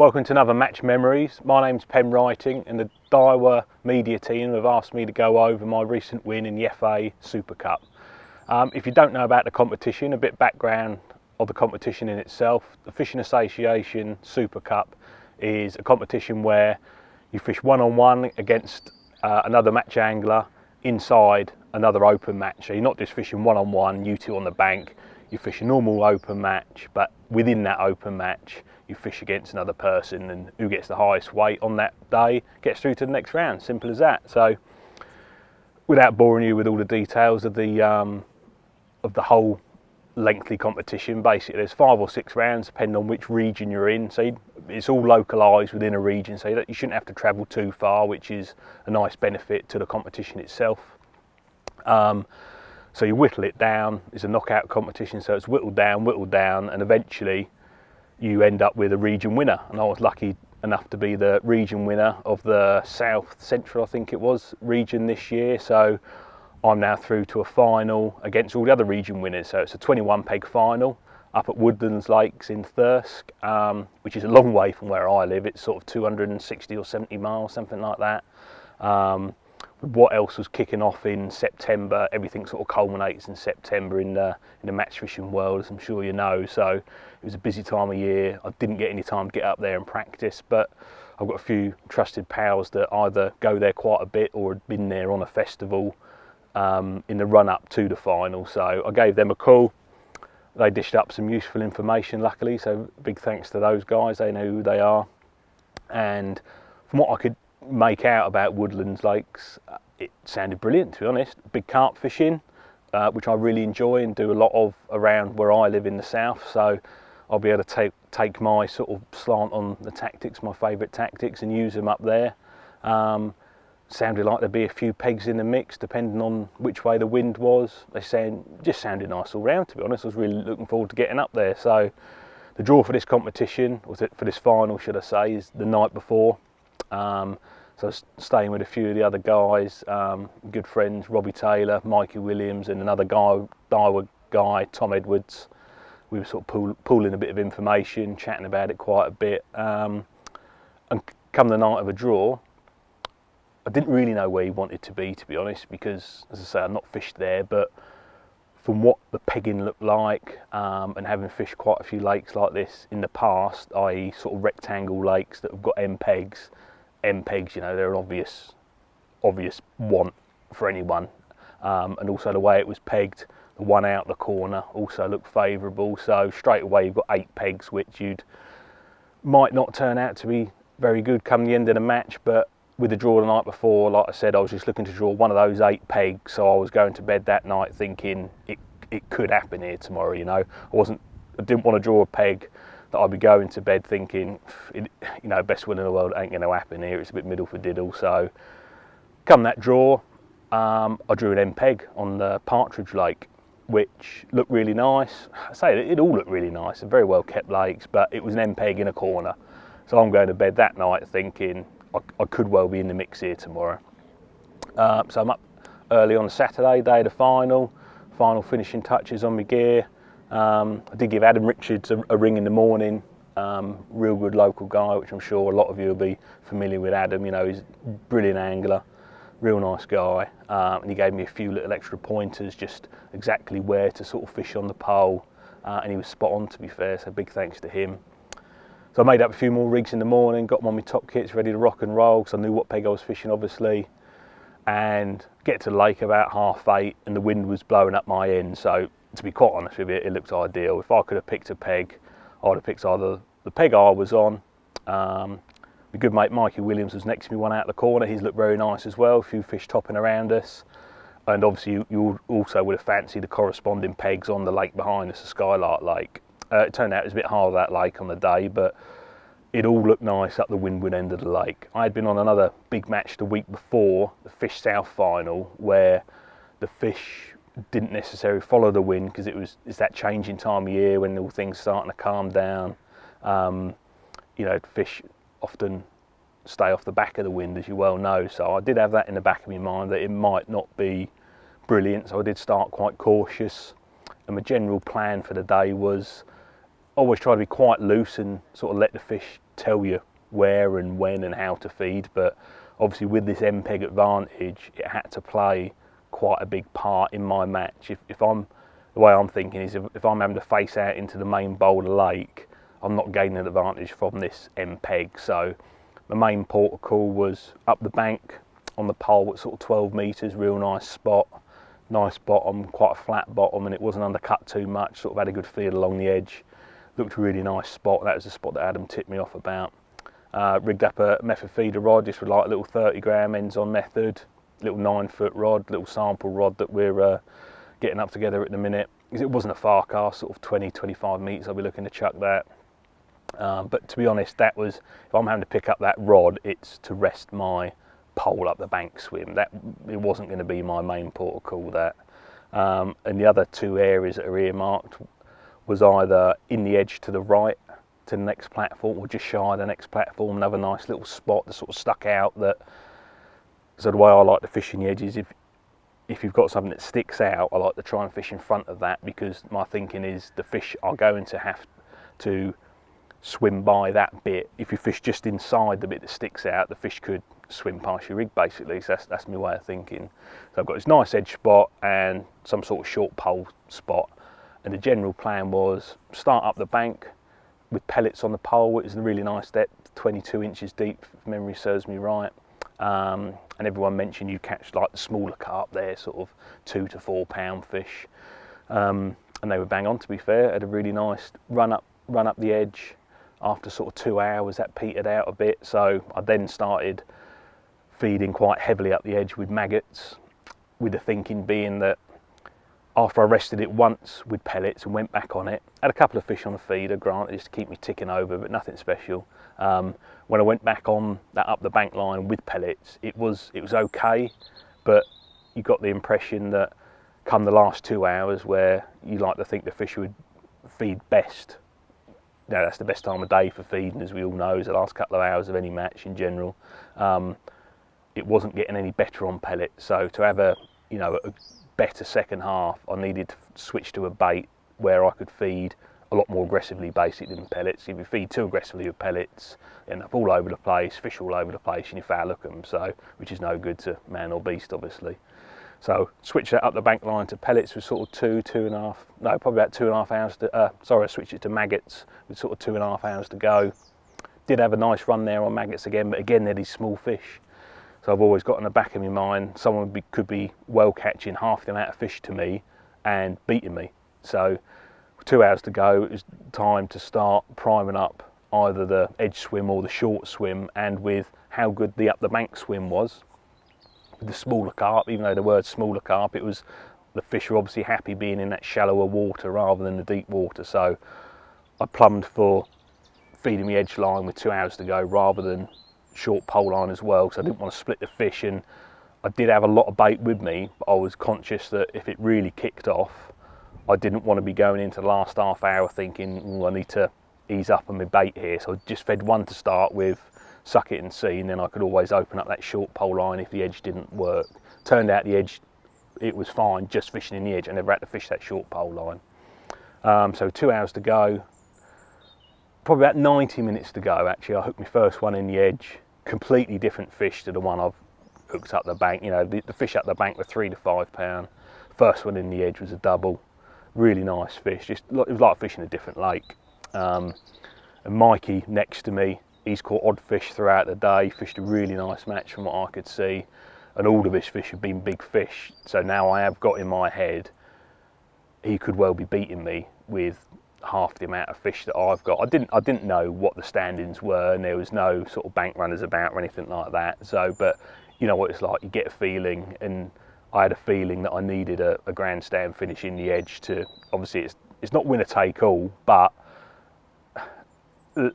Welcome to another Match Memories. My name's Pemb Wrighting and the Daiwa media team have asked me to go over my recent win in the FA Supercup. If you don't know about the competition, a bit background of the competition in itself. The Fishing Association Supercup is a competition where you fish one-on-one against another match angler inside another open match. So you're not just fishing one-on-one, you two on the bank. You fish a normal open match, but within that open match, you fish against another person, and who gets the highest weight on that day gets through to the next round. Simple as that. So, without boring you with all the details of the whole lengthy competition, basically there's 5 or 6 rounds depending on which region you're in. So it's all localised within a region, so you shouldn't have to travel too far, which is a nice benefit to the competition itself. So you whittle it down. It's a knockout competition, so it's whittled down, and eventually you end up with a region winner. And I was lucky enough to be the region winner of the South Central, I think it was, region this year. So I'm now through to a final against all the other region winners. So it's a 21 peg final up at Woodlands Lakes in Thirsk, which is a long way from where I live. It's sort of 260 or 70 miles, something like that. What else was kicking off in September? Everything sort of culminates in September in the match fishing world, as I'm sure you know. So it was a busy time of year. I didn't get any time to get up there and practice, but I've got a few trusted pals that either go there quite a bit or had been there on a festival in the run up to the final. So I gave them a call. They dished up some useful information, luckily. So big thanks to those guys. They know who they are. And from what I could make out about Woodlands Lakes, it sounded brilliant, to be honest. Big carp fishing, which I really enjoy and do a lot of around where I live in the south, so I'll be able to take my sort of slant on the tactics, my favourite tactics, and use them up there. Sounded like there'd be a few pegs in the mix depending on which way the wind was. Just sounded nice all round, to be honest. I was really looking forward to getting up there. So the draw for this competition, or for this final should I say, is the night before. So I was staying with a few of the other guys, good friends, Robbie Taylor, Mikey Williams, and another guy, Daiwa guy, Tom Edwards. We were sort of pooling a bit of information, chatting about it quite a bit. And come the night of a draw, I didn't really know where he wanted to be honest, because, as I say, I've not fished there, but from what the pegging looked like, and having fished quite a few lakes like this in the past, i.e. sort of rectangle lakes that have got M pegs, you know, they're an obvious want for anyone. And also the way it was pegged, the one out the corner also looked favourable. So straight away you've got 8 pegs, which might not turn out to be very good come the end of the match, but with the draw the night before, like I said, I was just looking to draw one of those 8 pegs, so I was going to bed that night thinking it could happen here tomorrow, you know. I didn't want to draw a peg that I'd be going to bed thinking, you know, best will in the world ain't going to happen here. It's a bit middle for diddle. So come that draw, I drew an M peg on the Partridge Lake, which looked really nice. I say it all looked really nice. They're very well kept lakes, but it was an M peg in a corner. So I'm going to bed that night thinking I could well be in the mix here tomorrow. So I'm up early on Saturday, day of the final finishing touches on my gear. I did give Adam Richards a ring in the morning, real good local guy, which I'm sure a lot of you will be familiar with Adam. You know, he's a brilliant angler, real nice guy, and he gave me a few little extra pointers, just exactly where to sort of fish on the pole, and he was spot on, to be fair, so big thanks to him. So I made up a few more rigs in the morning, got them on my top kits ready to rock and roll, because I knew what peg I was fishing, obviously, and get to the lake about 8:30, and the wind was blowing up my end. So to be quite honest with you, it looked ideal. If I could have picked a peg, I would have picked either the peg I was on. My good mate Mikey Williams was next to me, one out of the corner. He's looked very nice as well, a few fish topping around us. And obviously you also would have fancied the corresponding pegs on the lake behind us, the Skylark Lake. It turned out it was a bit harder, that lake, on the day, but it all looked nice up the windward end of the lake. I had been on another big match the week before, the Fish South final, where the fish didn't necessarily follow the wind, because it's that changing time of year when all things starting to calm down. You know, fish often stay off the back of the wind, as you well know. So I did have that in the back of my mind, that it might not be brilliant. So I did start quite cautious. And my general plan for the day was always try to be quite loose and sort of let the fish tell you where and when and how to feed. But obviously with this MPEG advantage, it had to play quite a big part in my match. If I'm, the way I'm thinking is if I'm having to face out into the main boulder lake, I'm not gaining an advantage from this MPEG. So the main port of call was up the bank on the pole at sort of 12 metres, real nice spot, nice bottom, quite a flat bottom, and it wasn't undercut too much, sort of had a good feel along the edge. Looked a really nice spot. That was the spot that Adam tipped me off about. Rigged up a method feeder rod, just with like a little 30 gram ends on method, little 9-foot rod, little sample rod that we're getting up together at the minute. Because it wasn't a far cast, sort of 20-25 metres, I'll be looking to chuck that. But to be honest, that was, if I'm having to pick up that rod, it's to rest my pole up the bank swim. That, it wasn't going to be my main port of call, that. And the other two areas that are earmarked was either in the edge to the right to the next platform, or just shy of the next platform, another nice little spot that sort of stuck out. That, so the way I like to fish in the edge is if you've got something that sticks out, I like to try and fish in front of that, because my thinking is the fish are going to have to swim by that bit. If you fish just inside the bit that sticks out, the fish could swim past your rig basically. So that's my way of thinking. So I've got this nice edge spot and some sort of short pole spot, and the general plan was start up the bank with pellets on the pole. It was a really nice depth, 22 inches deep if memory serves me right. And everyone mentioned you catch like the smaller carp there, sort of 2 to 4 pound fish, and they were bang on, to be fair. Had a really nice run up the edge. After sort of 2 hours that petered out a bit, so I then started feeding quite heavily up the edge with maggots, with the thinking being that after I rested it once with pellets and went back on it, had a couple of fish on a feeder, granted, just to keep me ticking over, but nothing special. When I went back on that up the bank line with pellets, it was okay, but you got the impression that come the last 2 hours, where you like to think the fish would feed best. Now, that's the best time of day for feeding, as we all know, is the last couple of hours of any match in general. It wasn't getting any better on pellets, so to have a better second half, I needed to switch to a bait where I could feed a lot more aggressively basically than pellets. If you feed too aggressively with pellets, you end up all over the place, fish all over the place, and you foul hook them, so, which is no good to man or beast obviously. So switch that up the bank line to pellets with sort of probably about 2.5 hours to, I switched it to maggots with sort of 2.5 hours to go. Did have a nice run there on maggots again, but again, they're these small fish. So I've always got in the back of my mind, someone could be well catching half the amount of fish to me and beating me. So 2 hours to go, it was time to start priming up either the edge swim or the short swim, and with how good the up the bank swim was, the smaller carp, even though the word smaller carp, it was, the fish were obviously happy being in that shallower water rather than the deep water. So I plumbed for feeding the edge line with 2 hours to go rather than short pole line as well, because I didn't want to split the fish. And I did have a lot of bait with me, but I was conscious that if it really kicked off, I didn't want to be going into the last half hour thinking, I need to ease up on my bait here. So I just fed one to start with, suck it and see, and then I could always open up that short pole line if the edge didn't work. Turned out the edge, it was fine just fishing in the edge. I never had to fish that short pole line. So 2 hours to go, probably about 90 minutes to go actually. I hooked my first one in the edge, completely different fish to the one I've hooked up the bank. The fish up the bank were 3 to 5 pound. First one in the edge was a double, really nice fish. Just it was like fishing a different lake. And Mikey next to me, he's caught odd fish throughout the day, fished a really nice match from what I could see, and all of his fish have been big fish. So now I have got in my head, he could well be beating me with half the amount of fish that I've got. I didn't know what the standings were, and there was no sort of bank runners about or anything like that. So, but you know what it's like, you get a feeling, and I had a feeling that I needed a grandstand finish in the edge to, obviously it's not winner take all, but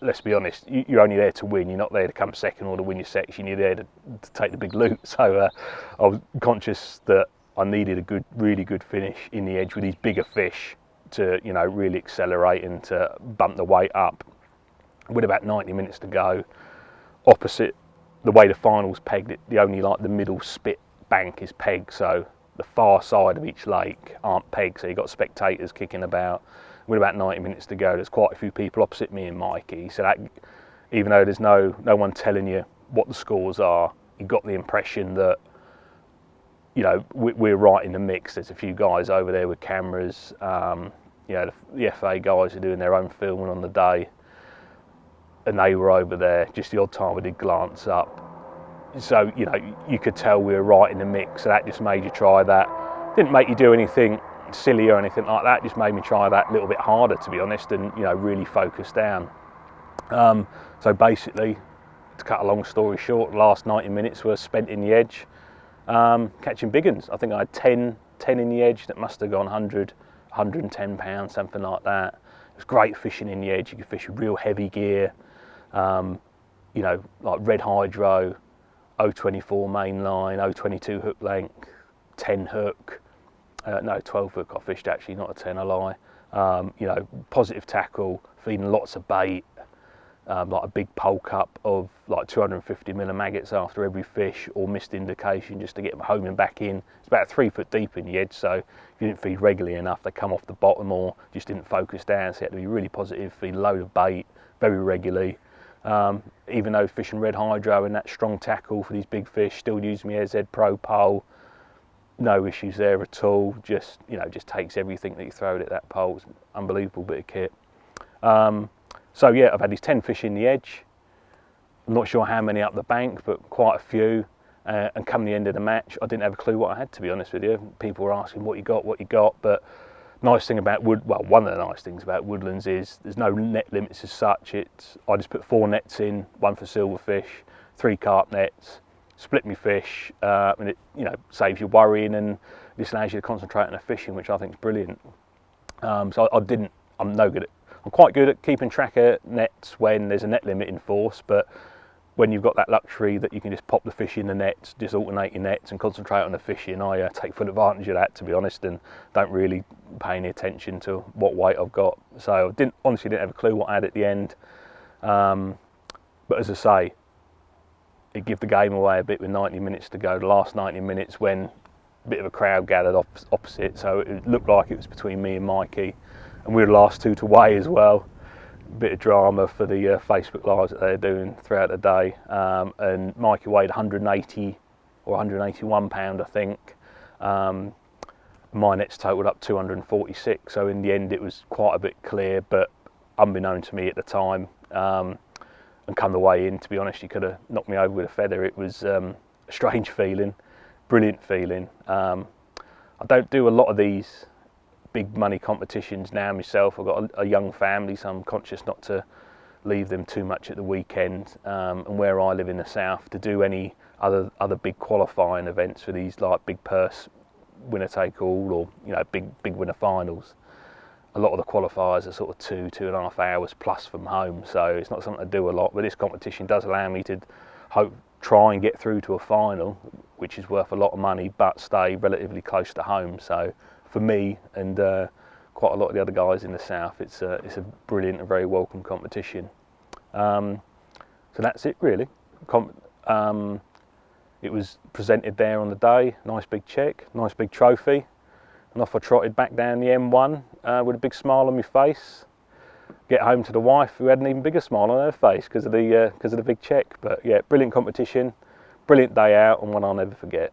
let's be honest, you're only there to win. You're not there to come second or to win your section. You're there to take the big loot. So I was conscious that I needed a really good finish in the edge with these bigger fish to, really accelerate and to bump the weight up. With about 90 minutes to go, opposite the way the final's pegged, the middle spit bank is pegged, so the far side of each lake aren't pegged, so you've got spectators kicking about. With about 90 minutes to go, there's quite a few people opposite me and Mikey, so that, even though there's no one telling you what the scores are, you got the impression that, you know, we're right in the mix. There's a few guys over there with cameras. You know, the FA guys are doing their own filming on the day, and they were over there. Just the odd time we did glance up. So, you know, you could tell we were right in the mix, so that just made you try that. Didn't make you do anything silly or anything like that, just made me try that a little bit harder, to be honest, and, you know, really focus down. So basically, to cut a long story short, the last 90 minutes were spent in the edge, catching big uns. I think I had 10 in the edge that must have gone 100, 110 pounds, something like that. It was great fishing in the edge. You could fish with real heavy gear, you know, like red hydro, 024 main line, 022 hook length, 10 hook, no, 12 hook I fished actually, not a 10, I lie. You know, positive tackle, feeding lots of bait, like a big pole cup of like 250mm maggots after every fish, or missed indication just to get them home and back in. It's about 3 foot deep in the edge, so if you didn't feed regularly enough, they come off the bottom or just didn't focus down, so you had to be really positive, feed a load of bait very regularly. Even though fishing red hydro and that strong tackle for these big fish, still using my AZ Pro pole, no issues there at all. Just, you know, just takes everything that you throw at that pole. It's an unbelievable bit of kit. So yeah, I've had these 10 fish in the edge. I'm not sure how many up the bank, but quite a few. And come the end of the match, I didn't have a clue what I had, to be honest with you. People were asking what you got, but nice thing about one of the nice things about woodlands is there's no net limits as such. I just put 4 nets in, 1 for silverfish, 3 carp nets, split me fish, and it, you know, saves you worrying and just allows you to concentrate on the fishing, which I think is brilliant. So I'm quite good at keeping track of nets when there's a net limit in force, but when you've got that luxury that you can just pop the fish in the nets, just alternate your nets and concentrate on the fishing, I take full advantage of that, to be honest, and don't really pay any attention to what weight I've got. So I honestly didn't have a clue what I had at the end. But as I say, it gave the game away a bit with 90 minutes to go. The last 90 minutes, when a bit of a crowd gathered opposite, so it looked like it was between me and Mikey, and we were the last 2 to weigh as well. Bit of drama for the Facebook lives that they're doing throughout the day, and Mikey weighed 180 or 181 pound, I think. My nets totaled up 246, so in the end it was quite a bit clear, but unbeknown to me at the time, and come the way in, to be honest, you could have knocked me over with a feather. It was a strange feeling, brilliant feeling. I don't do a lot of these big money competitions now myself. I've got a young family, so I'm conscious not to leave them too much at the weekend, and where I live in the south, to do any other big qualifying events for these like big purse winner take all, or, you know, big winner finals, a lot of the qualifiers are sort of 2.5 hours plus from home, so it's not something I do a lot. But this competition does allow me to try and get through to a final, which is worth a lot of money, but stay relatively close to home. So for me and quite a lot of the other guys in the south, it's a brilliant and very welcome competition. So that's it really. It was presented there on the day, nice big check, nice big trophy, and off I trotted back down the M1 with a big smile on my face. Get home to the wife, who had an even bigger smile on her face because of the big check. But yeah, brilliant competition, brilliant day out, and one I'll never forget.